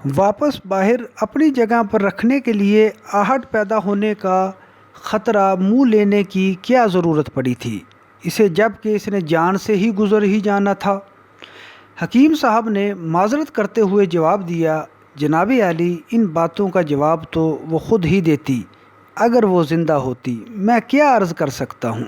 واپس باہر اپنی جگہ پر رکھنے کے لیے آہٹ پیدا ہونے کا خطرہ منہ لینے کی کیا ضرورت پڑی تھی اسے، جب کہ اس نے جان سے ہی گزر ہی جانا تھا؟ حکیم صاحب نے معذرت کرتے ہوئے جواب دیا، جناب عالی، ان باتوں کا جواب تو وہ خود ہی دیتی اگر وہ زندہ ہوتی، میں کیا عرض کر سکتا ہوں؟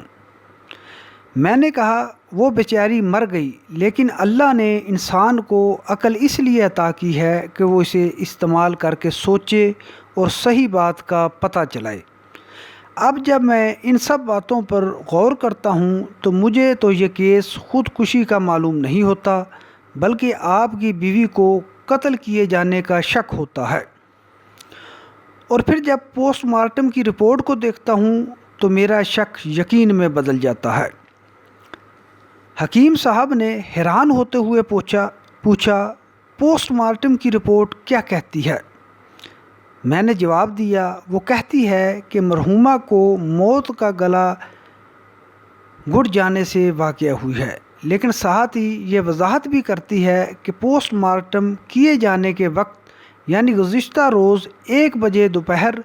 میں نے کہا، وہ بیچاری مر گئی، لیکن اللہ نے انسان کو عقل اس لیے عطا کی ہے کہ وہ اسے استعمال کر کے سوچے اور صحیح بات کا پتہ چلائے۔ اب جب میں ان سب باتوں پر غور کرتا ہوں تو مجھے تو یہ کیس خودکشی کا معلوم نہیں ہوتا، بلکہ آپ کی بیوی کو قتل کیے جانے کا شک ہوتا ہے۔ اور پھر جب پوسٹ مارٹم کی رپورٹ کو دیکھتا ہوں تو میرا شک یقین میں بدل جاتا ہے۔ حکیم صاحب نے حیران ہوتے ہوئے پوچھا، پوسٹ مارٹم کی رپورٹ کیا کہتی ہے؟ میں نے جواب دیا، وہ کہتی ہے کہ مرحومہ کو موت کا گلا گھٹ جانے سے واقع ہوئی ہے، لیکن ساتھ ہی یہ وضاحت بھی کرتی ہے کہ پوسٹ مارٹم کیے جانے کے وقت یعنی گزشتہ روز 1 بجے دوپہر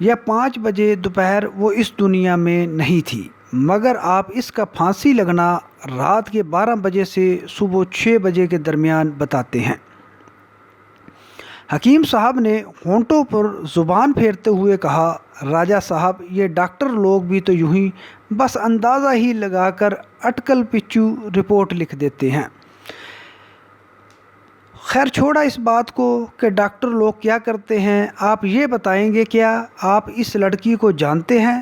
یا 5 بجے دوپہر وہ اس دنیا میں نہیں تھی، مگر آپ اس کا پھانسی لگنا رات کے 12 بجے سے صبح 6 بجے کے درمیان بتاتے ہیں۔ حکیم صاحب نے ہونٹوں پر زبان پھیرتے ہوئے کہا، راجہ صاحب، یہ ڈاکٹر لوگ بھی تو یوں ہی بس اندازہ ہی لگا کر اٹکل پچو رپورٹ لکھ دیتے ہیں۔ خیر چھوڑا اس بات کو کہ ڈاکٹر لوگ کیا کرتے ہیں، آپ یہ بتائیں گے کیا آپ اس لڑکی کو جانتے ہیں؟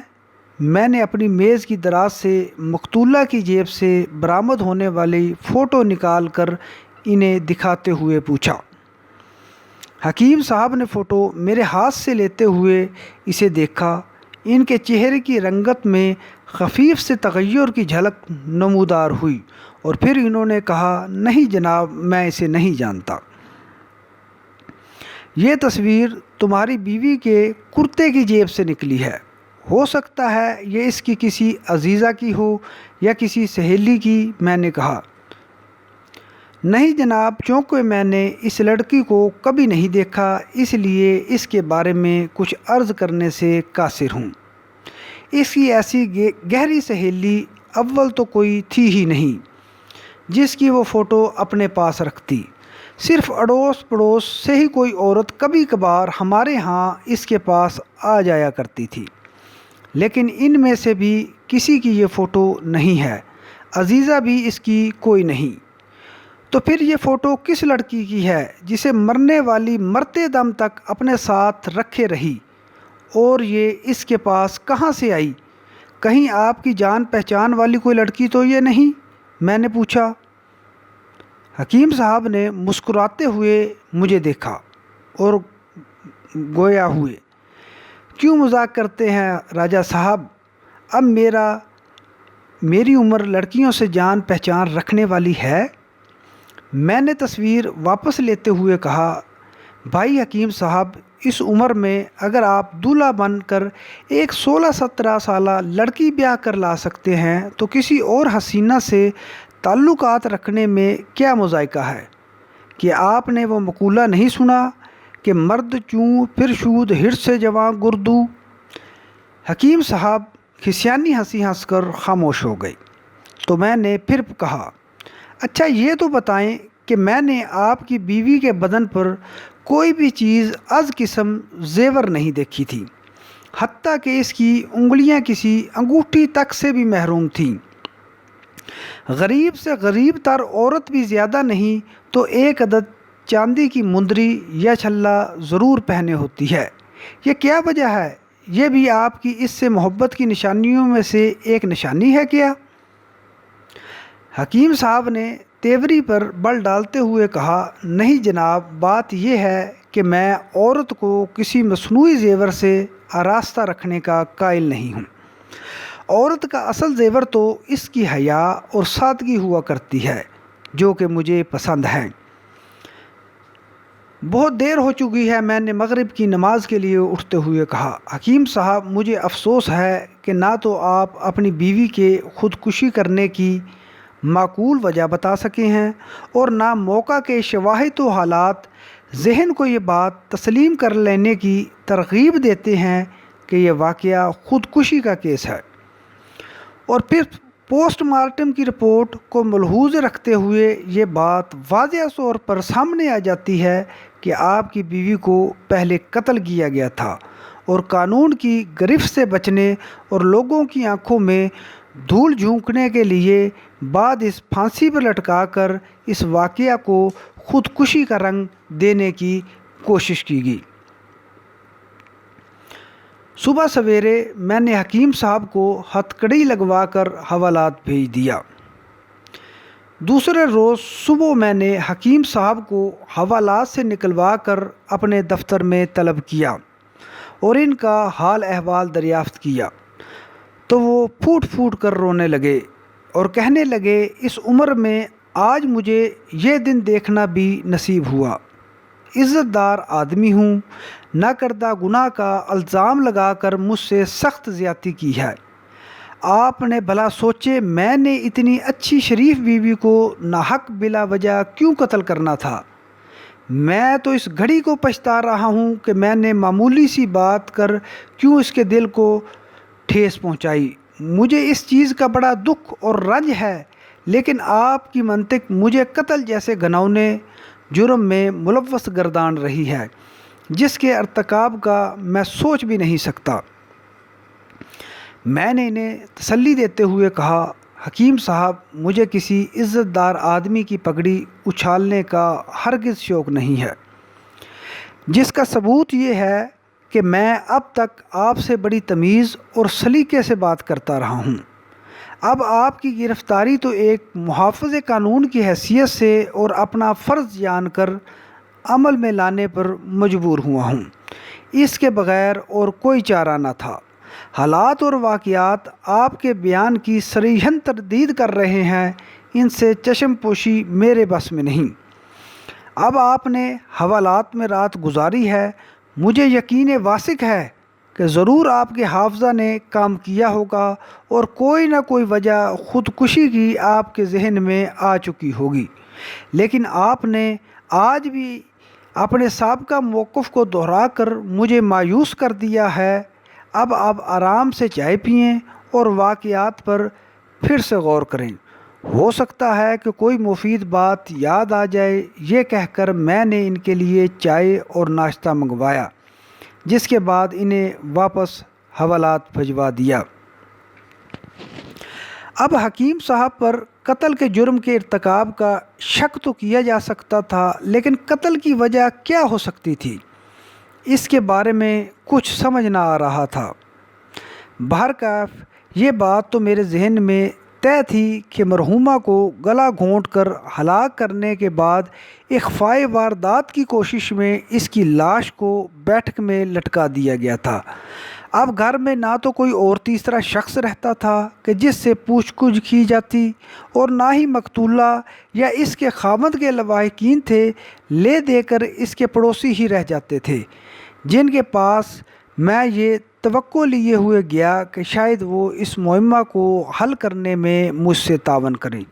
میں نے اپنی میز کی دراز سے مقتولہ کی جیب سے برآمد ہونے والی فوٹو نکال کر انہیں دکھاتے ہوئے پوچھا۔ حکیم صاحب نے فوٹو میرے ہاتھ سے لیتے ہوئے اسے دیکھا۔ ان کے چہرے کی رنگت میں خفیف سے تغیر کی جھلک نمودار ہوئی، اور پھر انہوں نے کہا، نہیں جناب، میں اسے نہیں جانتا۔ یہ تصویر تمہاری بیوی کے کرتے کی جیب سے نکلی ہے، ہو سکتا ہے یہ اس کی کسی عزیزہ کی ہو یا کسی سہیلی کی۔ میں نے کہا، نہیں جناب، چونکہ میں نے اس لڑکی کو کبھی نہیں دیکھا، اس لیے اس کے بارے میں کچھ عرض کرنے سے قاصر ہوں۔ اس کی ایسی گہری سہیلی اول تو کوئی تھی ہی نہیں جس کی وہ فوٹو اپنے پاس رکھتی، صرف اڑوس پڑوس سے ہی کوئی عورت کبھی کبھار ہمارے ہاں اس کے پاس آ جایا کرتی تھی، لیکن ان میں سے بھی کسی کی یہ فوٹو نہیں ہے، عزیزہ بھی اس کی کوئی نہیں۔ تو پھر یہ فوٹو کس لڑکی کی ہے جسے مرنے والی مرتے دم تک اپنے ساتھ رکھے رہی، اور یہ اس کے پاس کہاں سے آئی؟ کہیں آپ کی جان پہچان والی کوئی لڑکی تو یہ نہیں؟ میں نے پوچھا۔ حکیم صاحب نے مسکراتے ہوئے مجھے دیکھا اور گویا ہوئے، کیوں مذاق کرتے ہیں راجہ صاحب؟ اب میری عمر لڑکیوں سے جان پہچان رکھنے والی ہے؟ میں نے تصویر واپس لیتے ہوئے کہا، بھائی حکیم صاحب، اس عمر میں اگر آپ دولہا بن کر ایک 16-17 سالہ لڑکی بیاہ کر لا سکتے ہیں تو کسی اور حسینہ سے تعلقات رکھنے میں کیا مذائقہ ہے؟ کہ آپ نے وہ مقولہ نہیں سنا کہ مرد چوں پھر شود ہر سے جواں گردو؟ حکیم صاحب کھسیانی ہنسی ہنس کر خاموش ہو گئے، تو میں نے پھر کہا، اچھا یہ تو بتائیں کہ میں نے آپ کی بیوی کے بدن پر کوئی بھی چیز از قسم زیور نہیں دیکھی تھی، حتیٰ کہ اس کی انگلیاں کسی انگوٹھی تک سے بھی محروم تھیں۔ غریب سے غریب تر عورت بھی زیادہ نہیں تو ایک عدد چاندی کی مندری یا چھلا ضرور پہنے ہوتی ہے۔ یہ کیا وجہ ہے؟ یہ بھی آپ کی اس سے محبت کی نشانیوں میں سے ایک نشانی ہے کیا؟ حکیم صاحب نے تیوری پر بل ڈالتے ہوئے کہا، نہیں جناب، بات یہ ہے کہ میں عورت کو کسی مصنوعی زیور سے آراستہ رکھنے کا قائل نہیں ہوں۔ عورت کا اصل زیور تو اس کی حیا اور سادگی ہوا کرتی ہے، جو کہ مجھے پسند ہے۔ بہت دیر ہو چکی ہے، میں نے مغرب کی نماز کے لیے اٹھتے ہوئے کہا۔ حکیم صاحب، مجھے افسوس ہے کہ نہ تو آپ اپنی بیوی کے خودکشی کرنے کی معقول وجہ بتا سکے ہیں، اور نہ موقع کے شواہد و حالات ذہن کو یہ بات تسلیم کر لینے کی ترغیب دیتے ہیں کہ یہ واقعہ خودکشی کا کیس ہے، اور پھر پوسٹ مارٹم کی رپورٹ کو ملحوظ رکھتے ہوئے یہ بات واضح طور پر سامنے آ جاتی ہے کہ آپ کی بیوی کو پہلے قتل کیا گیا تھا، اور قانون کی گرفت سے بچنے اور لوگوں کی آنکھوں میں دھول جھونکنے کے لیے بعد اس پھانسی پر لٹکا کر اس واقعہ کو خودکشی کا رنگ دینے کی کوشش کی گئی۔ صبح سویرے میں نے حکیم صاحب کو ہتھ کڑی لگوا کر حوالات بھیج دیا۔ دوسرے روز صبح میں نے حکیم صاحب کو حوالات سے نکلوا کر اپنے دفتر میں طلب کیا اور ان کا حال احوال دریافت کیا، تو وہ پھوٹ پھوٹ کر رونے لگے اور کہنے لگے، اس عمر میں آج مجھے یہ دن دیکھنا بھی نصیب ہوا۔ عزت دار آدمی ہوں، نہ کردہ گناہ کا الزام لگا کر مجھ سے سخت زیادتی کی ہے۔ آپ نے بھلا سوچے میں نے اتنی اچھی شریف بیوی کو ناحق بلا وجہ کیوں قتل کرنا تھا؟ میں تو اس گھڑی کو پچھتا رہا ہوں کہ میں نے معمولی سی بات کر کیوں اس کے دل کو ٹھیس پہنچائی۔ مجھے اس چیز کا بڑا دکھ اور رنج ہے، لیکن آپ کی منطق مجھے قتل جیسے گھناؤنے جرم میں ملوث گردان رہی ہے، جس کے ارتکاب کا میں سوچ بھی نہیں سکتا۔ میں نے انہیں تسلی دیتے ہوئے کہا، حکیم صاحب، مجھے کسی عزت دار آدمی کی پگڑی اچھالنے کا ہرگز شوق نہیں ہے، جس کا ثبوت یہ ہے کہ میں اب تک آپ سے بڑی تمیز اور سلیقے سے بات کرتا رہا ہوں۔ اب آپ کی گرفتاری تو ایک محافظ قانون کی حیثیت سے اور اپنا فرض جان کر عمل میں لانے پر مجبور ہوا ہوں، اس کے بغیر اور کوئی چارہ نہ تھا۔ حالات اور واقعات آپ کے بیان کی صریحاً تردید کر رہے ہیں، ان سے چشم پوشی میرے بس میں نہیں۔ اب آپ نے حوالات میں رات گزاری ہے، مجھے یقین واثق ہے کہ ضرور آپ کے حافظہ نے کام کیا ہوگا اور کوئی نہ کوئی وجہ خودکشی کی آپ کے ذہن میں آ چکی ہوگی، لیکن آپ نے آج بھی اپنے سابقہ موقف کو دہرا کر مجھے مایوس کر دیا ہے۔ اب آپ آرام سے چائے پئیں اور واقعات پر پھر سے غور کریں، ہو سکتا ہے کہ کوئی مفید بات یاد آ جائے۔ یہ کہہ کر میں نے ان کے لیے چائے اور ناشتہ منگوایا، جس کے بعد انہیں واپس حوالات بھجوا دیا۔ اب حکیم صاحب پر قتل کے جرم کے ارتکاب کا شک تو کیا جا سکتا تھا، لیکن قتل کی وجہ کیا ہو سکتی تھی، اس کے بارے میں کچھ سمجھ نہ آ رہا تھا۔ بہرکیف یہ بات تو میرے ذہن میں طے تھی کہ مرحومہ کو گلا گھونٹ کر ہلاک کرنے کے بعد اخفائے واردات کی کوشش میں اس کی لاش کو بیٹھک میں لٹکا دیا گیا تھا۔ اب گھر میں نہ تو کوئی اور تیسرا شخص رہتا تھا کہ جس سے پوچھ گچھ کی جاتی، اور نہ ہی مقتولہ یا اس کے خاوند کے لواحقین تھے، لے دے کر اس کے پڑوسی ہی رہ جاتے تھے، جن کے پاس میں یہ توقع لیے ہوئے گیا کہ شاید وہ اس معمہ کو حل کرنے میں مجھ سے تعاون کریں۔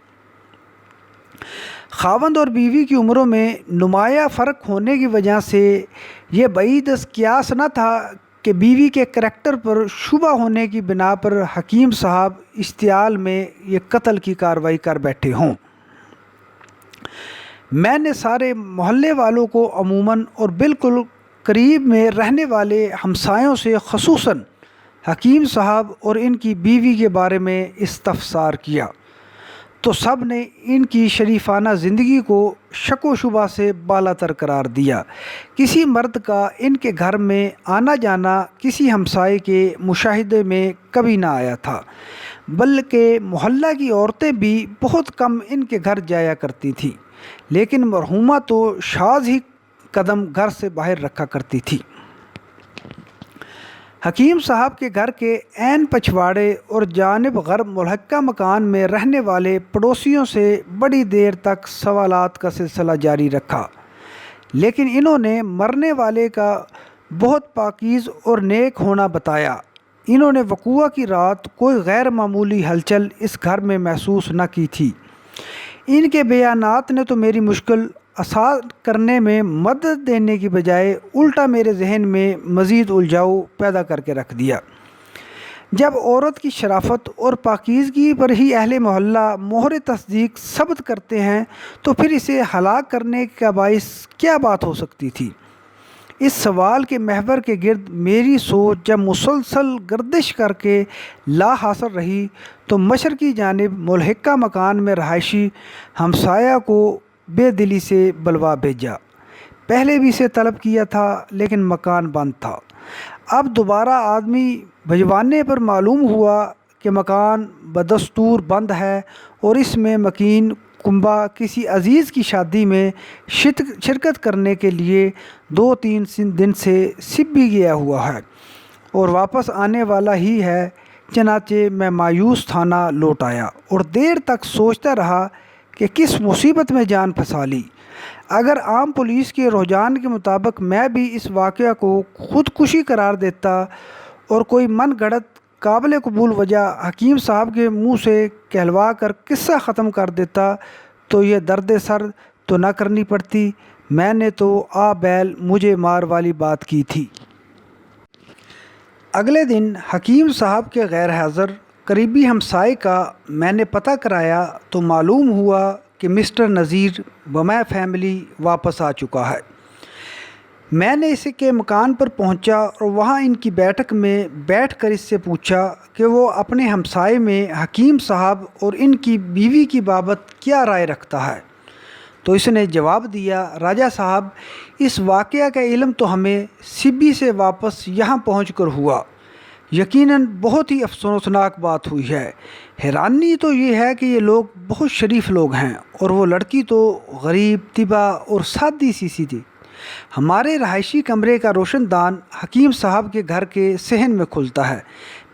خاوند اور بیوی کی عمروں میں نمایاں فرق ہونے کی وجہ سے یہ بعید از قیاس نہ تھا کہ بیوی کے کریکٹر پر شبہ ہونے کی بنا پر حکیم صاحب اشتعال میں یہ قتل کی کارروائی کر بیٹھے ہوں۔ میں نے سارے محلے والوں کو عموماً اور بالکل قریب میں رہنے والے ہمسایوں سے خصوصاً حکیم صاحب اور ان کی بیوی کے بارے میں استفسار کیا، تو سب نے ان کی شریفانہ زندگی کو شک و شبہ سے بالا تر قرار دیا۔ کسی مرد کا ان کے گھر میں آنا جانا کسی ہمسائے کے مشاہدے میں کبھی نہ آیا تھا، بلکہ محلہ کی عورتیں بھی بہت کم ان کے گھر جایا کرتی تھیں، لیکن مرحومہ تو شاذ ہی قدم گھر سے باہر رکھا کرتی تھی۔ حکیم صاحب کے گھر کے عین پچھواڑے اور جانب غرب ملحقہ مکان میں رہنے والے پڑوسیوں سے بڑی دیر تک سوالات کا سلسلہ جاری رکھا، لیکن انہوں نے مرنے والے کا بہت پاکیز اور نیک ہونا بتایا۔ انہوں نے وقوعہ کی رات کوئی غیر معمولی ہلچل اس گھر میں محسوس نہ کی تھی۔ ان کے بیانات نے تو میری مشکل آسان کرنے میں مدد دینے کی بجائے الٹا میرے ذہن میں مزید الجھاؤ پیدا کر کے رکھ دیا۔ جب عورت کی شرافت اور پاکیزگی پر ہی اہل محلہ مہر تصدیق ثبت کرتے ہیں تو پھر اسے ہلاک کرنے کا باعث کیا بات ہو سکتی تھی؟ اس سوال کے محور کے گرد میری سوچ جب مسلسل گردش کر کے لا حاصل رہی تو مشرقی جانب ملحقہ مکان میں رہائشی ہمسایہ کو بے دلی سے بلوا بھیجا۔ پہلے بھی اسے طلب کیا تھا لیکن مکان بند تھا۔ اب دوبارہ آدمی بھجوانے پر معلوم ہوا کہ مکان بدستور بند ہے اور اس میں مکین کنبہ کسی عزیز کی شادی میں شرکت کرنے کے لیے 2-3 دن سے سبھی گیا ہوا ہے اور واپس آنے والا ہی ہے۔ چنانچہ میں مایوس تھانہ لوٹ آیا اور دیر تک سوچتا رہا کہ کس مصیبت میں جان پھنسا لی۔ اگر عام پولیس کے رجحان کے مطابق میں بھی اس واقعہ کو خودکشی قرار دیتا اور کوئی من گھڑت قابل قبول وجہ حکیم صاحب کے منہ سے کہلوا کر قصہ ختم کر دیتا تو یہ درد سر تو نہ کرنی پڑتی۔ میں نے تو آ بیل مجھے مار والی بات کی تھی۔ اگلے دن حکیم صاحب کے غیر حاضر قریبی ہمسائے کا میں نے پتہ کرایا تو معلوم ہوا کہ مسٹر نذیر بمع فیملی واپس آ چکا ہے۔ میں نے اس کے مکان پر پہنچا اور وہاں ان کی بیٹھک میں بیٹھ کر اس سے پوچھا کہ وہ اپنے ہمسائے میں حکیم صاحب اور ان کی بیوی کی بابت کیا رائے رکھتا ہے۔ تو اس نے جواب دیا، راجہ صاحب، اس واقعہ کا علم تو ہمیں سبھی سے واپس یہاں پہنچ کر ہوا۔ یقیناً بہت ہی افسوسناک بات ہوئی ہے۔ حیرانی تو یہ ہے کہ یہ لوگ بہت شریف لوگ ہیں اور وہ لڑکی تو غریب طبع اور سادی سی تھی۔ ہمارے رہائشی کمرے کا روشن دان حکیم صاحب کے گھر کے صحن میں کھلتا ہے۔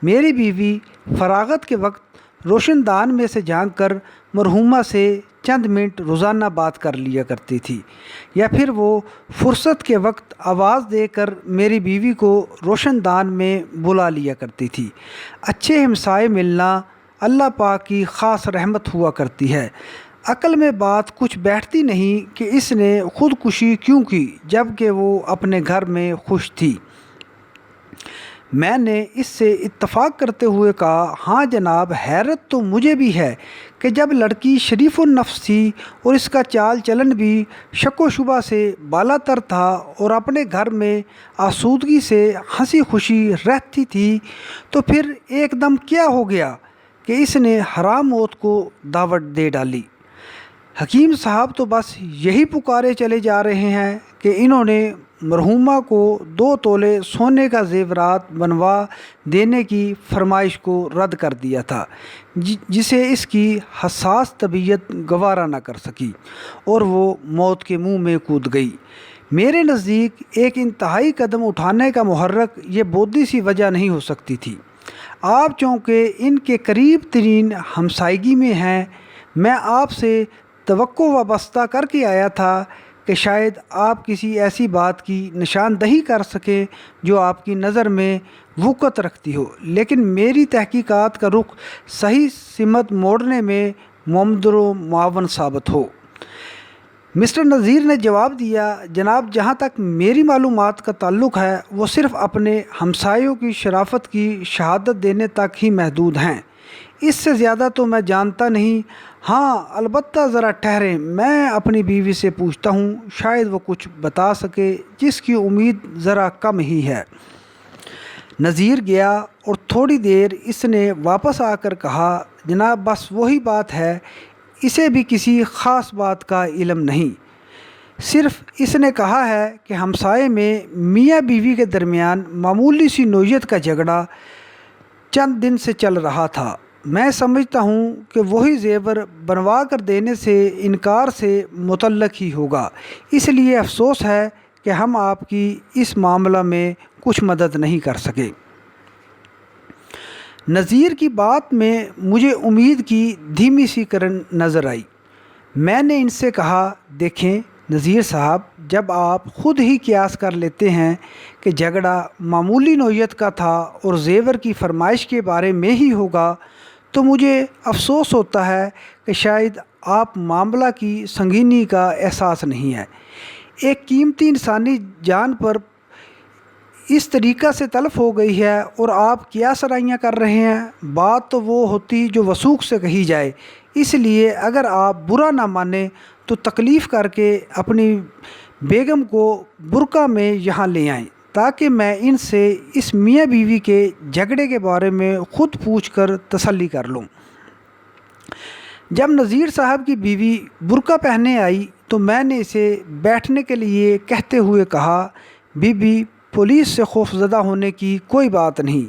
میری بیوی فراغت کے وقت روشن دان میں سے جھانک کر مرحومہ سے چند منٹ روزانہ بات کر لیا کرتی تھی، یا پھر وہ فرصت کے وقت آواز دے کر میری بیوی کو روشن دان میں بلا لیا کرتی تھی۔ اچھے ہمسائے ملنا اللہ پاک کی خاص رحمت ہوا کرتی ہے۔ عقل میں بات کچھ بیٹھتی نہیں کہ اس نے خودکشی کیوں کی جب کہ وہ اپنے گھر میں خوش تھی۔ میں نے اس سے اتفاق کرتے ہوئے کہا، ہاں جناب، حیرت تو مجھے بھی ہے کہ جب لڑکی شریف النفس تھی اور اس کا چال چلن بھی شک و شبہ سے بالا تر تھا اور اپنے گھر میں آسودگی سے ہنسی خوشی رہتی تھی، تو پھر ایک دم کیا ہو گیا کہ اس نے حرام موت کو دعوت دے ڈالی۔ حکیم صاحب تو بس یہی پکارے چلے جا رہے ہیں کہ انہوں نے مرحومہ کو 2 تولے سونے کا زیورات بنوا دینے کی فرمائش کو رد کر دیا تھا، جسے اس کی حساس طبیعت گوارا نہ کر سکی اور وہ موت کے منہ میں کود گئی۔ میرے نزدیک ایک انتہائی قدم اٹھانے کا محرک یہ بودھی سی وجہ نہیں ہو سکتی تھی۔ آپ چونکہ ان کے قریب ترین ہمسائیگی میں ہیں، میں آپ سے توقع وابستہ کر کے آیا تھا کہ شاید آپ کسی ایسی بات کی نشاندہی کر سکیں جو آپ کی نظر میں وقوع رکھتی ہو، لیکن میری تحقیقات کا رخ صحیح سمت موڑنے میں معمر و معاون ثابت ہو۔ مسٹر نذیر نے جواب دیا، جناب، جہاں تک میری معلومات کا تعلق ہے وہ صرف اپنے ہمسایوں کی شرافت کی شہادت دینے تک ہی محدود ہیں، اس سے زیادہ تو میں جانتا نہیں۔ ہاں البتہ ذرا ٹھہریں، میں اپنی بیوی سے پوچھتا ہوں، شاید وہ کچھ بتا سکے، جس کی امید ذرا کم ہی ہے۔ نذیر گیا اور تھوڑی دیر اس نے واپس آ کر کہا، جناب، بس وہی بات ہے، اسے بھی کسی خاص بات کا علم نہیں، صرف اس نے کہا ہے کہ ہمسائے میں میاں بیوی کے درمیان معمولی سی نوعیت کا جھگڑا چند دن سے چل رہا تھا۔ میں سمجھتا ہوں کہ وہی زیور بنوا کر دینے سے انکار سے متعلق ہی ہوگا، اس لیے افسوس ہے کہ ہم آپ کی اس معاملہ میں کچھ مدد نہیں کر سکے۔ نذیر کی بات میں مجھے امید کی دھیمی سی کرن نظر آئی۔ میں نے ان سے کہا، دیکھیں نذیر صاحب، جب آپ خود ہی قیاس کر لیتے ہیں کہ جھگڑا معمولی نوعیت کا تھا اور زیور کی فرمائش کے بارے میں ہی ہوگا، تو مجھے افسوس ہوتا ہے کہ شاید آپ معاملہ کی سنگینی کا احساس نہیں ہے۔ ایک قیمتی انسانی جان پر اس طریقہ سے تلف ہو گئی ہے اور آپ کیا سرائیاں کر رہے ہیں؟ بات تو وہ ہوتی جو وثوق سے کہی جائے۔ اس لیے اگر آپ برا نہ مانیں تو تکلیف کر کے اپنی بیگم کو برقع میں یہاں لے آئیں تاکہ میں ان سے اس میاں بیوی کے جھگڑے کے بارے میں خود پوچھ کر تسلی کر لوں۔ جب نذیر صاحب کی بیوی برقع پہنے آئی تو میں نے اسے بیٹھنے کے لیے کہتے ہوئے کہا، بی بی پولیس سے خوف زدہ ہونے کی کوئی بات نہیں،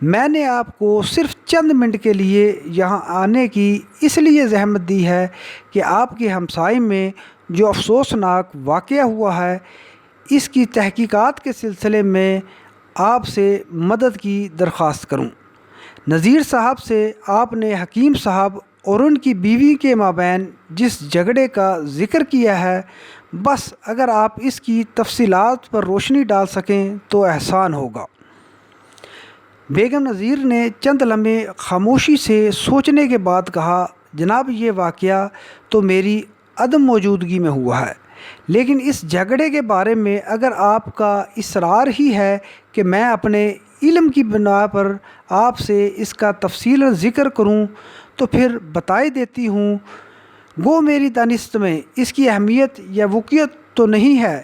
میں نے آپ کو صرف چند منٹ کے لیے یہاں آنے کی اس لیے زحمت دی ہے کہ آپ کے ہمسائے میں جو افسوسناک واقعہ ہوا ہے اس کی تحقیقات کے سلسلے میں آپ سے مدد کی درخواست کروں۔ نذیر صاحب سے آپ نے حکیم صاحب اور ان کی بیوی کے مابین جس جھگڑے کا ذکر کیا ہے، بس اگر آپ اس کی تفصیلات پر روشنی ڈال سکیں تو احسان ہوگا۔ بیگم نذیر نے چند لمحے خاموشی سے سوچنے کے بعد کہا، جناب یہ واقعہ تو میری عدم موجودگی میں ہوا ہے، لیکن اس جھگڑے کے بارے میں اگر آپ کا اصرار ہی ہے کہ میں اپنے علم کی بنا پر آپ سے اس کا تفصیل ذکر کروں تو پھر بتائی دیتی ہوں۔ گو میری دانست میں اس کی اہمیت یا وقوعیت تو نہیں ہے۔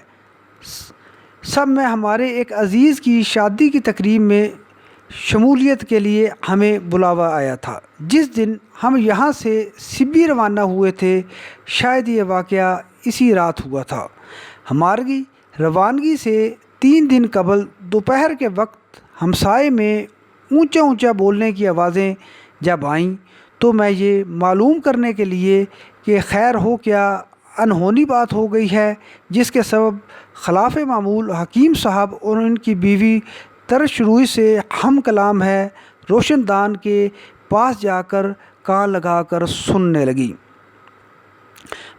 سب میں ہمارے ایک عزیز کی شادی کی تقریب میں شمولیت کے لیے ہمیں بلاوا آیا تھا۔ جس دن ہم یہاں سے سبی روانہ ہوئے تھے شاید یہ واقعہ اسی رات ہوا تھا۔ ہماری روانگی سے 3 دن قبل دوپہر کے وقت ہمسائے میں اونچا اونچا بولنے کی آوازیں جب آئیں تو میں یہ معلوم کرنے کے لیے کہ خیر ہو کیا انہونی بات ہو گئی ہے جس کے سبب خلاف معمول حکیم صاحب اور ان کی بیوی ترش روئی سے ہم کلام ہے، روشن دان کے پاس جا کر کان لگا کر سننے لگی۔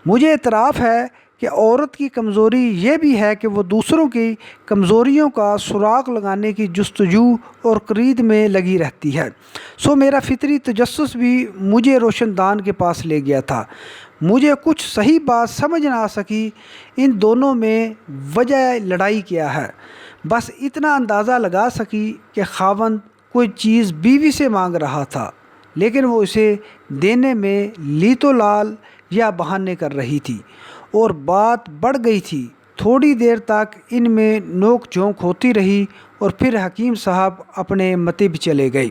مجھے اعتراف ہے کہ عورت کی کمزوری یہ بھی ہے کہ وہ دوسروں کی کمزوریوں کا سراغ لگانے کی جستجو اور قرید میں لگی رہتی ہے۔ سو میرا فطری تجسس بھی مجھے روشن دان کے پاس لے گیا تھا۔ مجھے کچھ صحیح بات سمجھ نہ آ سکی ان دونوں میں وجہ لڑائی کیا ہے۔ بس اتنا اندازہ لگا سکی کہ خاوند کوئی چیز بیوی سے مانگ رہا تھا لیکن وہ اسے دینے میں لیت و لال یا بہانے کر رہی تھی اور بات بڑھ گئی تھی۔ تھوڑی دیر تک ان میں نوک جھونک ہوتی رہی اور پھر حکیم صاحب اپنے مطب چلے گئے۔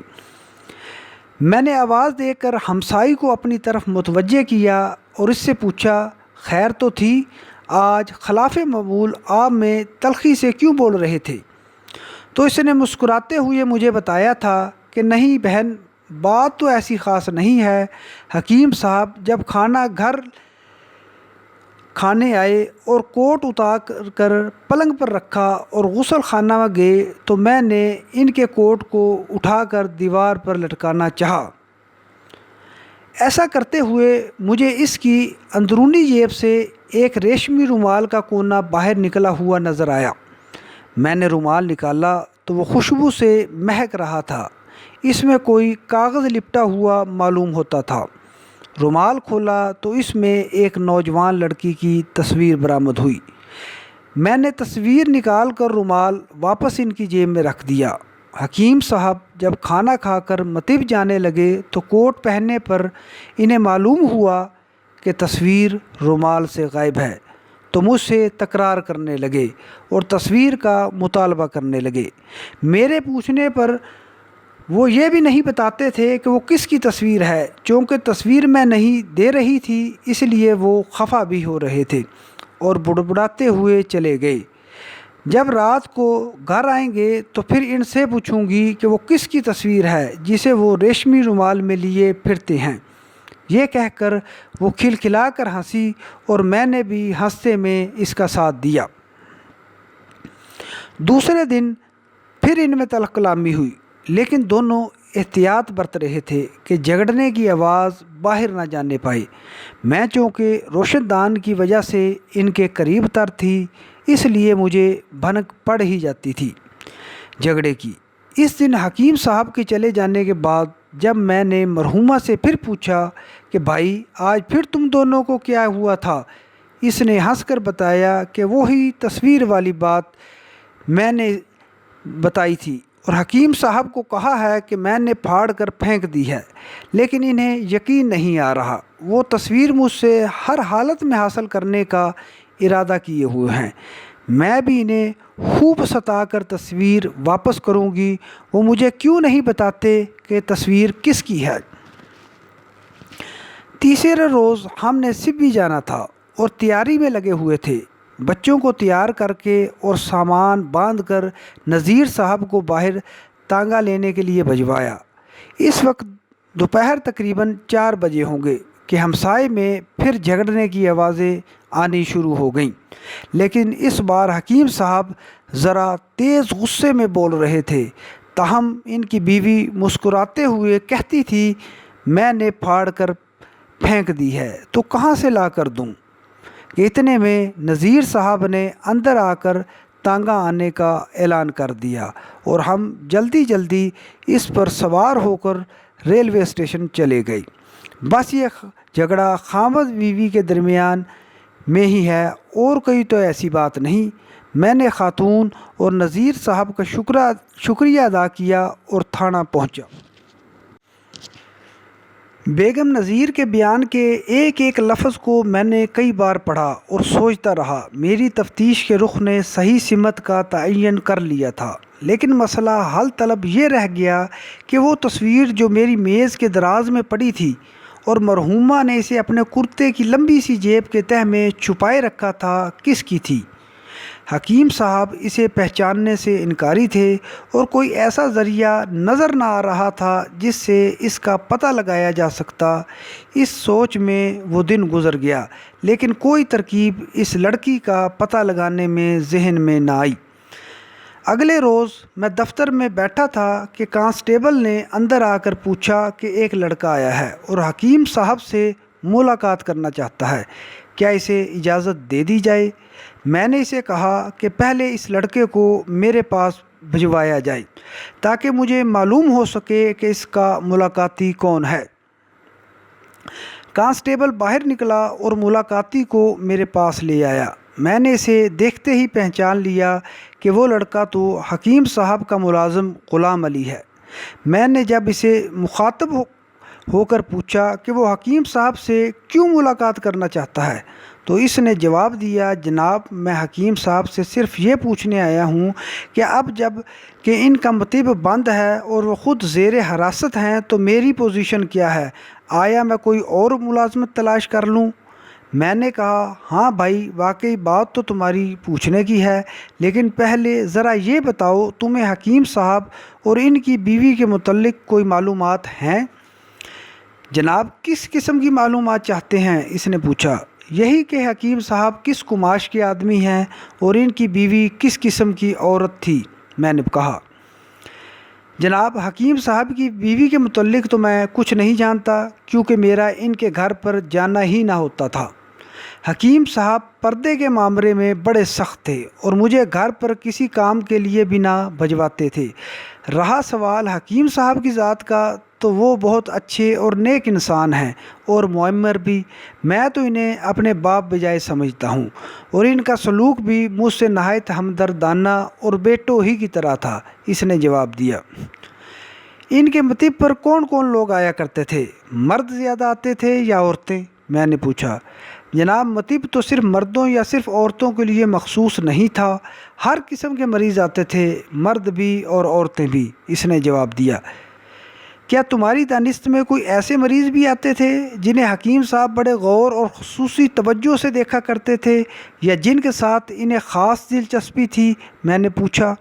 میں نے آواز دے کر ہمسائی کو اپنی طرف متوجہ کیا اور اس سے پوچھا، خیر تو تھی؟ آج خلاف معمول آپ میں تلخی سے کیوں بول رہے تھے؟ تو اس نے مسکراتے ہوئے مجھے بتایا تھا کہ نہیں بہن، بات تو ایسی خاص نہیں ہے۔ حکیم صاحب جب گھر کھانے آئے اور کوٹ اتار کر پلنگ پر رکھا اور غسل خانہ میں گئے تو میں نے ان کے کوٹ کو اٹھا کر دیوار پر لٹکانا چاہا۔ ایسا کرتے ہوئے مجھے اس کی اندرونی جیب سے ایک ریشمی رومال کا کونا باہر نکلا ہوا نظر آیا۔ میں نے رومال نکالا تو وہ خوشبو سے مہک رہا تھا، اس میں کوئی کاغذ لپٹا ہوا معلوم ہوتا تھا۔ رومال کھولا تو اس میں ایک نوجوان لڑکی کی تصویر برآمد ہوئی۔ میں نے تصویر نکال کر رومال واپس ان کی جیب میں رکھ دیا۔ حکیم صاحب جب کھانا کھا کر مطب جانے لگے تو کوٹ پہننے پر انہیں معلوم ہوا کہ تصویر رومال سے غائب ہے تو مجھ سے تکرار کرنے لگے اور تصویر کا مطالبہ کرنے لگے۔ میرے پوچھنے پر وہ یہ بھی نہیں بتاتے تھے کہ وہ کس کی تصویر ہے، چونکہ تصویر میں نہیں دے رہی تھی اس لیے وہ خفا بھی ہو رہے تھے اور بڑبڑاتے ہوئے چلے گئے۔ جب رات کو گھر آئیں گے تو پھر ان سے پوچھوں گی کہ وہ کس کی تصویر ہے جسے وہ ریشمی رومال میں لیے پھرتے ہیں۔ یہ کہہ کر وہ کھلکھلا کر ہنسی اور میں نے بھی ہنستے میں اس کا ساتھ دیا۔ دوسرے دن پھر ان میں تلخ کلامی ہوئی لیکن دونوں احتیاط برت رہے تھے کہ جھگڑنے کی آواز باہر نہ جانے پائے۔ میں چونکہ روشن دان کی وجہ سے ان کے قریب تر تھی اس لیے مجھے بھنک پڑ ہی جاتی تھی جھگڑے کی۔ اس دن حکیم صاحب کے چلے جانے کے بعد جب میں نے مرحومہ سے پھر پوچھا کہ بھائی آج پھر تم دونوں کو کیا ہوا تھا، اس نے ہنس کر بتایا کہ وہی تصویر والی بات میں نے بتائی تھی اور حکیم صاحب کو کہا ہے کہ میں نے پھاڑ کر پھینک دی ہے، لیکن انہیں یقین نہیں آ رہا۔ وہ تصویر مجھ سے ہر حالت میں حاصل کرنے کا ارادہ کیے ہوئے ہیں۔ میں بھی انہیں خوب ستا کر تصویر واپس کروں گی۔ وہ مجھے کیوں نہیں بتاتے کہ تصویر کس کی ہے؟ تیسرے روز ہم نے سبھی جانا تھا اور تیاری میں لگے ہوئے تھے۔ بچوں کو تیار کر کے اور سامان باندھ کر نذیر صاحب کو باہر تانگا لینے کے لیے بھجوایا۔ اس وقت دوپہر تقریباً 4 بجے ہوں گے کہ ہمسائے میں پھر جھگڑنے کی آوازیں آنی شروع ہو گئیں، لیکن اس بار حکیم صاحب ذرا تیز غصے میں بول رہے تھے، تاہم ان کی بیوی مسکراتے ہوئے کہتی تھی، میں نے پھاڑ کر پھینک دی ہے تو کہاں سے لا کر دوں؟ کہ اتنے میں نذیر صاحب نے اندر آ کر تانگا آنے کا اعلان کر دیا اور ہم جلدی جلدی اس پر سوار ہو کر ریلوے اسٹیشن چلے گئے۔ بس یہ جھگڑا خامد بیوی کے درمیان میں ہی ہے اور کوئی تو ایسی بات نہیں۔ میں نے خاتون اور نذیر صاحب کا شکریہ ادا کیا اور تھانہ پہنچا۔ بیگم نذیر کے بیان کے ایک ایک لفظ کو میں نے کئی بار پڑھا اور سوچتا رہا۔ میری تفتیش کے رخ نے صحیح سمت کا تعین کر لیا تھا، لیکن مسئلہ حل طلب یہ رہ گیا کہ وہ تصویر جو میری میز کے دراز میں پڑی تھی اور مرحومہ نے اسے اپنے کرتے کی لمبی سی جیب کے تہہ میں چھپائے رکھا تھا، کس کی تھی؟ حکیم صاحب اسے پہچاننے سے انکاری تھے اور کوئی ایسا ذریعہ نظر نہ آ رہا تھا جس سے اس کا پتہ لگایا جا سکتا۔ اس سوچ میں وہ دن گزر گیا، لیکن کوئی ترکیب اس لڑکی کا پتہ لگانے میں ذہن میں نہ آئی۔ اگلے روز میں دفتر میں بیٹھا تھا کہ کانسٹیبل نے اندر آ کر پوچھا کہ ایک لڑکا آیا ہے اور حکیم صاحب سے ملاقات کرنا چاہتا ہے، کیا اسے اجازت دے دی جائے؟ میں نے اسے کہا کہ پہلے اس لڑکے کو میرے پاس بھجوایا جائے تاکہ مجھے معلوم ہو سکے کہ اس کا ملاقاتی کون ہے۔ کانسٹیبل باہر نکلا اور ملاقاتی کو میرے پاس لے آیا۔ میں نے اسے دیکھتے ہی پہچان لیا کہ وہ لڑکا تو حکیم صاحب کا ملازم غلام علی ہے۔ میں نے جب اسے مخاطب ہو کر پوچھا کہ وہ حکیم صاحب سے کیوں ملاقات کرنا چاہتا ہے تو اس نے جواب دیا، جناب میں حکیم صاحب سے صرف یہ پوچھنے آیا ہوں کہ اب جب کہ ان کا مطب بند ہے اور وہ خود زیر حراست ہیں تو میری پوزیشن کیا ہے؟ آیا میں کوئی اور ملازمت تلاش کر لوں؟ میں نے کہا، ہاں بھائی، واقعی بات تو تمہاری پوچھنے کی ہے، لیکن پہلے ذرا یہ بتاؤ تمہیں حکیم صاحب اور ان کی بیوی کے متعلق کوئی معلومات ہیں؟ جناب کس قسم کی معلومات چاہتے ہیں؟ اس نے پوچھا۔ یہی کہ حکیم صاحب کس کماش کے آدمی ہیں اور ان کی بیوی کس قسم کی عورت تھی، میں نے کہا۔ جناب حکیم صاحب کی بیوی کے متعلق تو میں کچھ نہیں جانتا، کیونکہ میرا ان کے گھر پر جانا ہی نہ ہوتا تھا۔ حکیم صاحب پردے کے معاملے میں بڑے سخت تھے اور مجھے گھر پر کسی کام کے لیے بھی نہ بھجواتے تھے۔ رہا سوال حکیم صاحب کی ذات کا تو وہ بہت اچھے اور نیک انسان ہیں اور معمر بھی۔ میں تو انہیں اپنے باپ بجائے سمجھتا ہوں اور ان کا سلوک بھی مجھ سے نہایت ہمدردانہ اور بیٹوں ہی کی طرح تھا، اس نے جواب دیا۔ ان کے مطب پر کون کون لوگ آیا کرتے تھے؟ مرد زیادہ آتے تھے یا عورتیں؟ میں نے پوچھا۔ جناب مطب تو صرف مردوں یا صرف عورتوں کے لیے مخصوص نہیں تھا، ہر قسم کے مریض آتے تھے، مرد بھی اور عورتیں بھی، اس نے جواب دیا۔ کیا تمہاری دانست میں کوئی ایسے مریض بھی آتے تھے جنہیں حکیم صاحب بڑے غور اور خصوصی توجہ سے دیکھا کرتے تھے یا جن کے ساتھ انہیں خاص دلچسپی تھی؟ میں نے پوچھا۔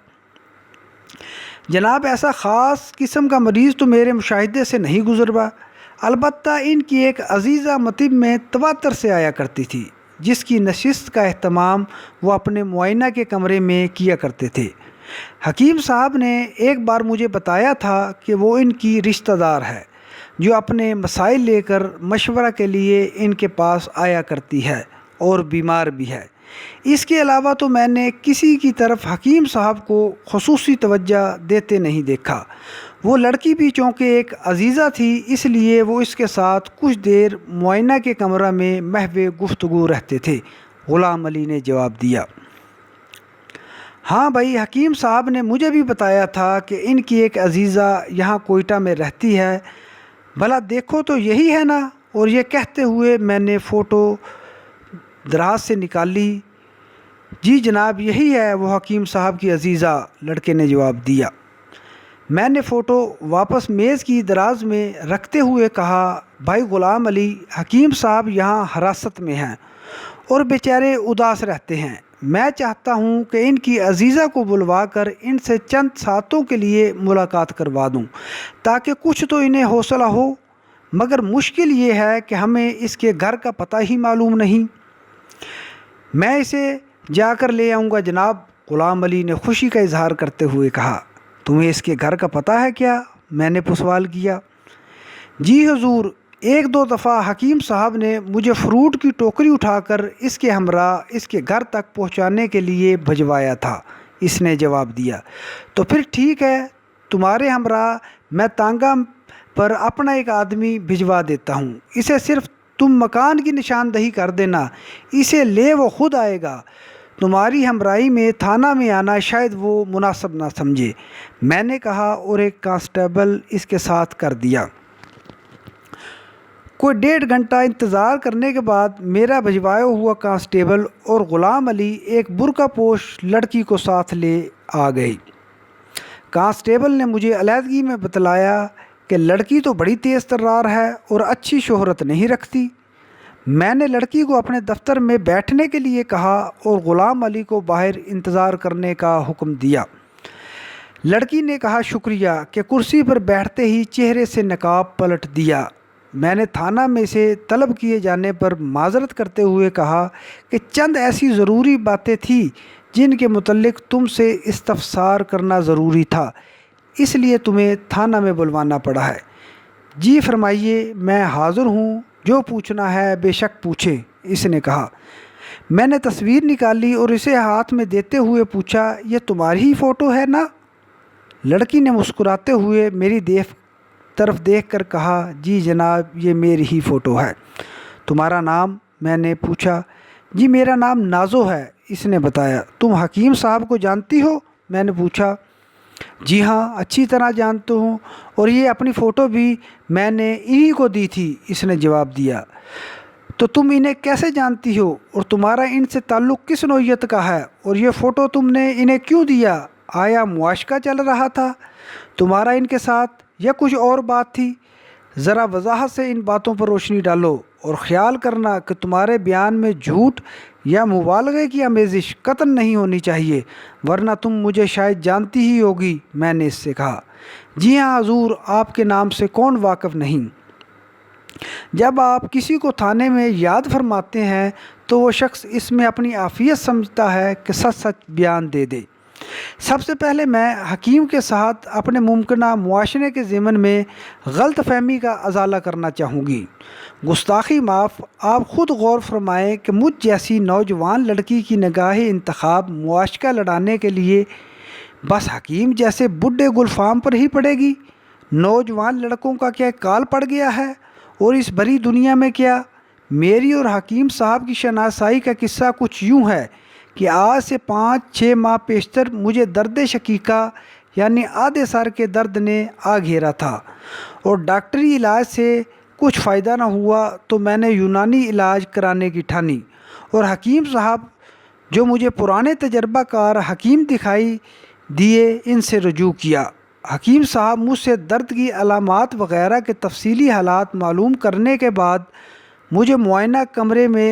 جناب ایسا خاص قسم کا مریض تو میرے مشاہدے سے نہیں گزرا، البتہ ان کی ایک عزیزہ مطب میں تواتر سے آیا کرتی تھی، جس کی نشست کا اہتمام وہ اپنے معائنہ کے کمرے میں کیا کرتے تھے۔ حکیم صاحب نے ایک بار مجھے بتایا تھا کہ وہ ان کی رشتہ دار ہے جو اپنے مسائل لے کر مشورہ کے لیے ان کے پاس آیا کرتی ہے اور بیمار بھی ہے۔ اس کے علاوہ تو میں نے کسی کی طرف حکیم صاحب کو خصوصی توجہ دیتے نہیں دیکھا۔ وہ لڑکی بھی چونکہ ایک عزیزہ تھی اس لیے وہ اس کے ساتھ کچھ دیر معائنہ کے کمرہ میں محو گفتگو رہتے تھے۔ غلام علی نے جواب دیا، ہاں بھائی، حکیم صاحب نے مجھے بھی بتایا تھا کہ ان کی ایک عزیزہ یہاں کوئٹہ میں رہتی ہے، بھلا دیکھو تو یہی ہے نا؟ اور یہ کہتے ہوئے میں نے فوٹو دراز سے نکالی۔ جی جناب، یہی ہے وہ حکیم صاحب کی عزیزہ، لڑکے نے جواب دیا۔ میں نے فوٹو واپس میز کی دراز میں رکھتے ہوئے کہا، بھائی غلام علی، حکیم صاحب یہاں حراست میں ہیں اور بیچارے اداس رہتے ہیں۔ میں چاہتا ہوں کہ ان کی عزیزہ کو بلوا کر ان سے چند ساتوں کے لیے ملاقات کروا دوں تاکہ کچھ تو انہیں حوصلہ ہو، مگر مشکل یہ ہے کہ ہمیں اس کے گھر کا پتہ ہی معلوم نہیں۔ میں اسے جا کر لے آؤں گا جناب، غلام علی نے خوشی کا اظہار کرتے ہوئے کہا۔ تمہیں اس کے گھر کا پتہ ہے کیا؟ میں نے سوال کیا۔ جی حضور، ایک دو دفعہ حکیم صاحب نے مجھے فروٹ کی ٹوکری اٹھا کر اس کے ہمراہ اس کے گھر تک پہنچانے کے لیے بھجوایا تھا، اس نے جواب دیا۔ تو پھر ٹھیک ہے، تمہارے ہمراہ میں تانگہ پر اپنا ایک آدمی بھجوا دیتا ہوں، اسے صرف تم مکان کی نشاندہی کر دینا، اسے لے وہ خود آئے گا۔ تمہاری ہمراہی میں تھانہ میں آنا شاید وہ مناسب نہ سمجھے، میں نے کہا، اور ایک کانسٹیبل اس کے ساتھ کر دیا۔ کوئی 1.5 گھنٹہ انتظار کرنے کے بعد میرا بھجوایا ہوا کانسٹیبل اور غلام علی ایک برقع پوش لڑکی کو ساتھ لے آ گئے۔ کانسٹیبل نے مجھے علیحدگی میں بتلایا کہ لڑکی تو بڑی تیز ترار ہے اور اچھی شہرت نہیں رکھتی۔ میں نے لڑکی کو اپنے دفتر میں بیٹھنے کے لیے کہا اور غلام علی کو باہر انتظار کرنے کا حکم دیا۔ لڑکی نے کہا شکریہ کہ کرسی پر بیٹھتے ہی چہرے سے نقاب پلٹ دیا۔ میں نے تھانہ میں سے طلب کیے جانے پر معذرت کرتے ہوئے کہا کہ چند ایسی ضروری باتیں تھیں جن کے متعلق تم سے استفسار کرنا ضروری تھا، اس لیے تمہیں تھانہ میں بلوانا پڑا ہے۔ جی فرمائیے، میں حاضر ہوں، جو پوچھنا ہے بے شک پوچھیں، اس نے کہا۔ میں نے تصویر نکالی اور اسے ہاتھ میں دیتے ہوئے پوچھا، یہ تمہاری ہی فوٹو ہے نا؟ لڑکی نے مسکراتے ہوئے میری طرف دیکھ کر کہا، جی جناب، یہ میری ہی فوٹو ہے۔ تمہارا نام؟ میں نے پوچھا۔ جی میرا نام نازو ہے، اس نے بتایا۔ تم حکیم صاحب کو جانتی ہو؟ میں نے پوچھا۔ جی ہاں، اچھی طرح جانتا ہوں، اور یہ اپنی فوٹو بھی میں نے انہی کو دی تھی، اس نے جواب دیا۔ تو تم انہیں کیسے جانتی ہو اور تمہارا ان سے تعلق کس نوعیت کا ہے، اور یہ فوٹو تم نے انہیں کیوں دیا؟ آیا معاشقہ چل رہا تھا تمہارا ان کے ساتھ یا کچھ اور بات تھی؟ ذرا وضاحت سے ان باتوں پر روشنی ڈالو، اور خیال کرنا کہ تمہارے بیان میں جھوٹ یا مبالغے کی آمیزش قطعاً نہیں ہونی چاہیے، ورنہ تم مجھے شاید جانتی ہی ہوگی، میں نے اس سے کہا۔ جی ہاں حضور، آپ کے نام سے کون واقف نہیں؟ جب آپ کسی کو تھانے میں یاد فرماتے ہیں تو وہ شخص اس میں اپنی عافیت سمجھتا ہے کہ سچ سچ بیان دے دے۔ سب سے پہلے میں حکیم کے ساتھ اپنے ممکنہ معاشرے کے ضمن میں غلط فہمی کا ازالہ کرنا چاہوں گی۔ گستاخی معاف، آپ خود غور فرمائیں کہ مجھ جیسی نوجوان لڑکی کی نگاہ انتخاب معاشقہ لڑانے کے لیے بس حکیم جیسے بڈھے گلفام پر ہی پڑے گی؟ نوجوان لڑکوں کا کیا کال پڑ گیا ہے؟ اور اس بڑی دنیا میں کیا؟ میری اور حکیم صاحب کی شناسائی کا قصہ کچھ یوں ہے کہ آج سے 5-6 ماہ پیشتر مجھے درد شقیقہ یعنی آدھے سر کے درد نے آ گھیرا تھا، اور ڈاکٹری علاج سے کچھ فائدہ نہ ہوا تو میں نے یونانی علاج کرانے کی ٹھانی، اور حکیم صاحب جو مجھے پرانے تجربہ کار حکیم دکھائی دیے، ان سے رجوع کیا۔ حکیم صاحب مجھ سے درد کی علامات وغیرہ کے تفصیلی حالات معلوم کرنے کے بعد مجھے معائنہ کمرے میں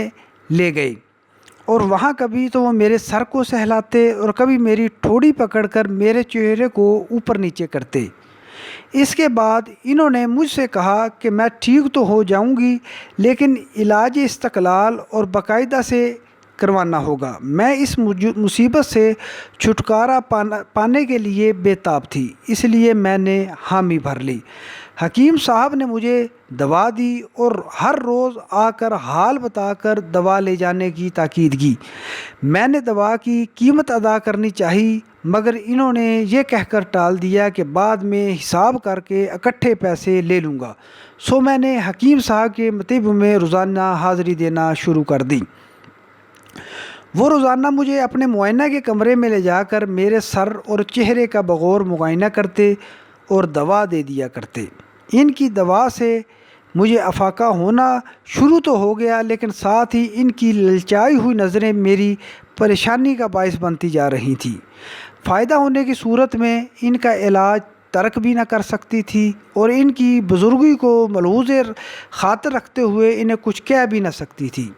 لے گئے، اور وہاں کبھی تو وہ میرے سر کو سہلاتے اور کبھی میری ٹھوڑی پکڑ کر میرے چہرے کو اوپر نیچے کرتے۔ اس کے بعد انہوں نے مجھ سے کہا کہ میں ٹھیک تو ہو جاؤں گی، لیکن علاج استقلال اور باقاعدہ سے کروانا ہوگا۔ میں اس مصیبت سے چھٹکارا پانے کے لیے بے تاب تھی، اس لیے میں نے حامی بھر لی۔ حکیم صاحب نے مجھے دوا دی اور ہر روز آ کر حال بتا کر دوا لے جانے کی تاکید کی۔ میں نے دوا کی قیمت ادا کرنی چاہی، مگر انہوں نے یہ کہہ کر ٹال دیا کہ بعد میں حساب کر کے اکٹھے پیسے لے لوں گا۔ سو میں نے حکیم صاحب کے مطب میں روزانہ حاضری دینا شروع کر دی۔ وہ روزانہ مجھے اپنے معائنہ کے کمرے میں لے جا کر میرے سر اور چہرے کا بغور معائنہ کرتے اور دوا دے دیا کرتے۔ ان کی دوا سے مجھے افاقہ ہونا شروع تو ہو گیا، لیکن ساتھ ہی ان کی للچائی ہوئی نظریں میری پریشانی کا باعث بنتی جا رہی تھیں۔ فائدہ ہونے کی صورت میں ان کا علاج ترک بھی نہ کر سکتی تھی، اور ان کی بزرگی کو ملحوظ خاطر رکھتے ہوئے انہیں کچھ کہہ بھی نہ سکتی تھی۔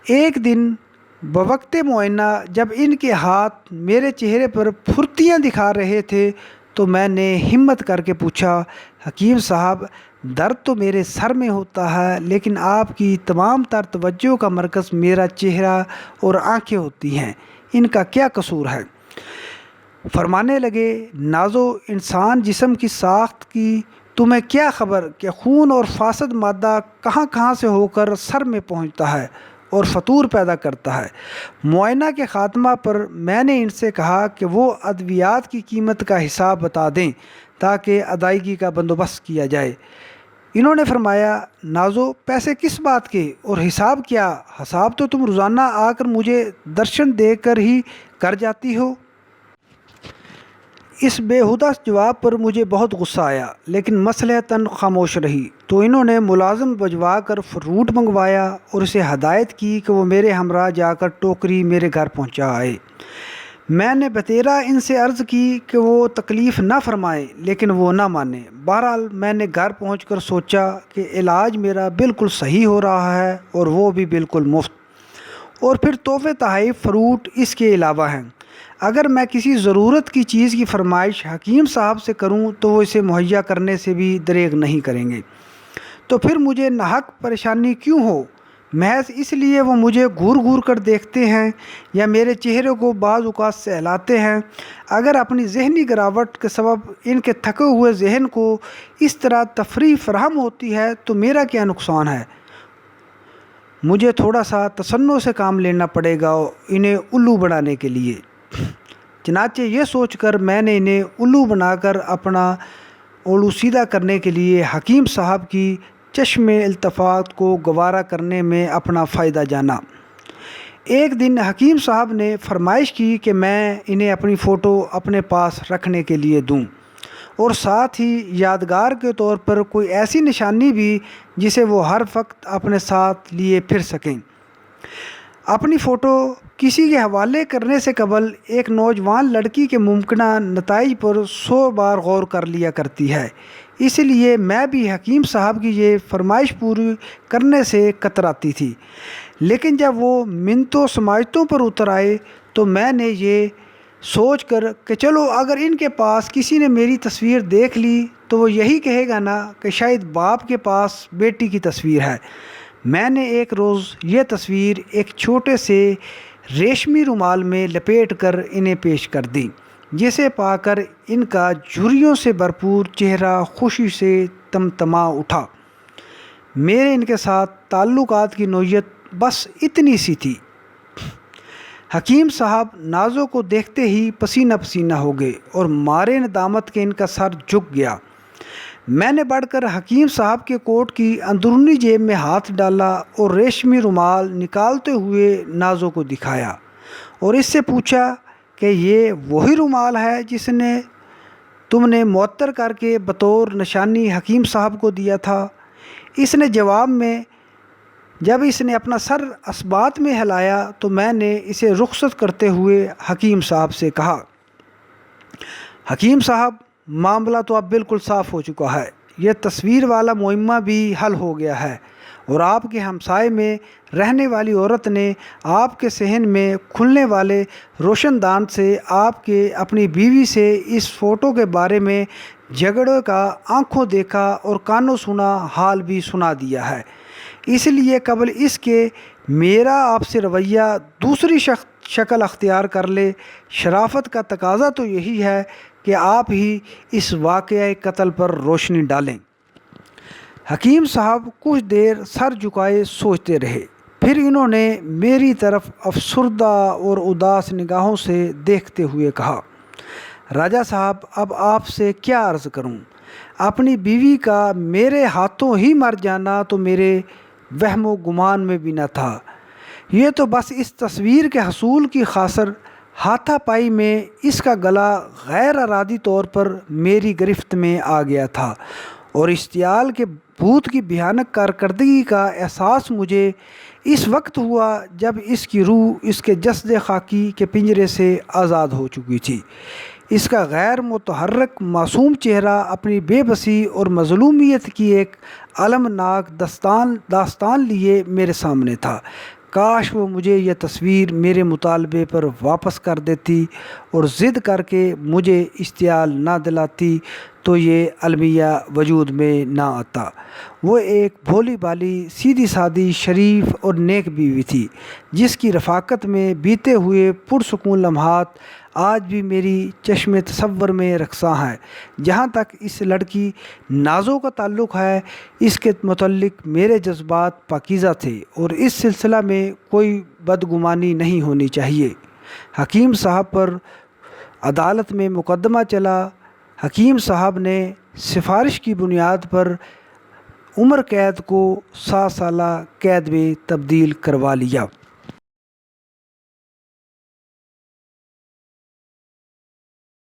ایک دن بوقت معائنہ جب ان کے ہاتھ میرے چہرے پر پھرتیاں دکھا رہے تھے تو میں نے ہمت کر کے پوچھا، حکیم صاحب درد تو میرے سر میں ہوتا ہے، لیکن آپ کی تمام تر توجہ کا مرکز میرا چہرہ اور آنکھیں ہوتی ہیں، ان کا کیا قصور ہے؟ فرمانے لگے، نازو انسان جسم کی ساخت کی تمہیں کیا خبر کہ خون اور فاسد مادہ کہاں کہاں سے ہو کر سر میں پہنچتا ہے اور فطور پیدا کرتا ہے۔ معائنہ کے خاتمہ پر میں نے ان سے کہا کہ وہ ادویات کی قیمت کا حساب بتا دیں تاکہ ادائیگی کا بندوبست کیا جائے۔ انہوں نے فرمایا، نازو پیسے کس بات کے اور حساب کیا؟ حساب تو تم روزانہ آ کر مجھے درشن دے کر ہی کر جاتی ہو۔ اس بےہودہ جواب پر مجھے بہت غصہ آیا، لیکن مصلحتاً خاموش رہی۔ تو انہوں نے ملازم بھجوا کر فروٹ منگوایا اور اسے ہدایت کی کہ وہ میرے ہمراہ جا کر ٹوکری میرے گھر پہنچا آئے۔ میں نے بتیرا ان سے عرض کی کہ وہ تکلیف نہ فرمائیں، لیکن وہ نہ مانے۔ بہرحال میں نے گھر پہنچ کر سوچا کہ علاج میرا بالکل صحیح ہو رہا ہے اور وہ بھی بالکل مفت، اور پھر تحفے تحائف فروٹ اس کے علاوہ ہیں۔ اگر میں کسی ضرورت کی چیز کی فرمائش حکیم صاحب سے کروں تو وہ اسے مہیا کرنے سے بھی دریغ نہیں کریں گے، تو پھر مجھے ناحق پریشانی کیوں ہو؟ محض اس لیے وہ مجھے گھور گھور کر دیکھتے ہیں یا میرے چہرے کو بعض اوقات سہلاتے ہیں۔ اگر اپنی ذہنی گراوٹ کے سبب ان کے تھکے ہوئے ذہن کو اس طرح تفریح فراہم ہوتی ہے تو میرا کیا نقصان ہے؟ مجھے تھوڑا سا تسنع سے کام لینا پڑے گا انہیں الو بنانے کے لیے۔ چنانچہ یہ سوچ کر میں نے انہیں الو بنا کر اپنا اولو سیدھا کرنے کے لیے حکیم صاحب کی چشم التفات کو گوارا کرنے میں اپنا فائدہ جانا۔ ایک دن حکیم صاحب نے فرمائش کی کہ میں انہیں اپنی فوٹو اپنے پاس رکھنے کے لیے دوں، اور ساتھ ہی یادگار کے طور پر کوئی ایسی نشانی بھی جسے وہ ہر وقت اپنے ساتھ لیے پھر سکیں۔ اپنی فوٹو کسی کے حوالے کرنے سے قبل ایک نوجوان لڑکی کے ممکنہ نتائج پر 100 بار غور کر لیا کرتی ہے، اس لیے میں بھی حکیم صاحب کی یہ فرمائش پوری کرنے سے کتراتی تھی۔ لیکن جب وہ منتوں سماجتوں پر اتر آئے تو میں نے یہ سوچ کر کہ چلو اگر ان کے پاس کسی نے میری تصویر دیکھ لی تو وہ یہی کہے گا نا کہ شاید باپ کے پاس بیٹی کی تصویر ہے، میں نے ایک روز یہ تصویر ایک چھوٹے سے ریشمی رومال میں لپیٹ کر انہیں پیش کر دی، جسے پا کر ان کا جھریوں سے بھرپور چہرہ خوشی سے تمتما اٹھا۔ میرے ان کے ساتھ تعلقات کی نوعیت بس اتنی سی تھی۔ حکیم صاحب نازو کو دیکھتے ہی پسینہ پسینہ ہو گئے اور مارے ندامت کے ان کا سر جھک گیا۔ میں نے بڑھ کر حکیم صاحب کے کوٹ کی اندرونی جیب میں ہاتھ ڈالا اور ریشمی رومال نکالتے ہوئے نازو کو دکھایا اور اس سے پوچھا کہ یہ وہی رومال ہے جس نے تم نے معطر کر کے بطور نشانی حکیم صاحب کو دیا تھا؟ اس نے جواب میں جب اس نے اپنا سر اسبات میں ہلایا تو میں نے اسے رخصت کرتے ہوئے حکیم صاحب سے کہا، حکیم صاحب معاملہ تو اب بالکل صاف ہو چکا ہے، یہ تصویر والا معمہ بھی حل ہو گیا ہے، اور آپ کے ہمسائے میں رہنے والی عورت نے آپ کے صحن میں کھلنے والے روشن دان سے آپ کے اپنی بیوی سے اس فوٹو کے بارے میں جھگڑے کا آنکھوں دیکھا اور کانوں سنا حال بھی سنا دیا ہے۔ اس لیے قبل اس کے میرا آپ سے رویہ دوسری شکل اختیار کر لے، شرافت کا تقاضا تو یہی ہے کہ آپ ہی اس واقعہ قتل پر روشنی ڈالیں۔ حکیم صاحب کچھ دیر سر جھکائے سوچتے رہے، پھر انہوں نے میری طرف افسردہ اور اداس نگاہوں سے دیکھتے ہوئے کہا، راجہ صاحب اب آپ سے کیا عرض کروں، اپنی بیوی کا میرے ہاتھوں ہی مر جانا تو میرے وہم و گمان میں بھی نہ تھا، یہ تو بس اس تصویر کے حصول کی خاطر ہاتھا پائی میں اس کا گلا غیر ارادی طور پر میری گرفت میں آ گیا تھا، اور اشتعال کے بھوت کی بھیانک کارکردگی کا احساس مجھے اس وقت ہوا جب اس کی روح اس کے جسد خاکی کے پنجرے سے آزاد ہو چکی تھی۔ اس کا غیر متحرک معصوم چہرہ اپنی بے بسی اور مظلومیت کی ایک المناک داستان لیے میرے سامنے تھا۔ کاش وہ مجھے یہ تصویر میرے مطالبے پر واپس کر دیتی اور ضد کر کے مجھے اشتعال نہ دلاتی تو یہ المیہ وجود میں نہ آتا۔ وہ ایک بھولی بھالی سیدھی سادی شریف اور نیک بیوی تھی، جس کی رفاقت میں بیتے ہوئے پرسکون لمحات آج بھی میری چشم تصور میں رقصاں ہیں۔ جہاں تک اس لڑکی نازو کا تعلق ہے، اس کے متعلق میرے جذبات پاکیزہ تھے اور اس سلسلہ میں کوئی بدگمانی نہیں ہونی چاہیے۔ حکیم صاحب پر عدالت میں مقدمہ چلا۔ حکیم صاحب نے سفارش کی بنیاد پر عمر قید کو 7 سالہ قید میں تبدیل کروا لیا۔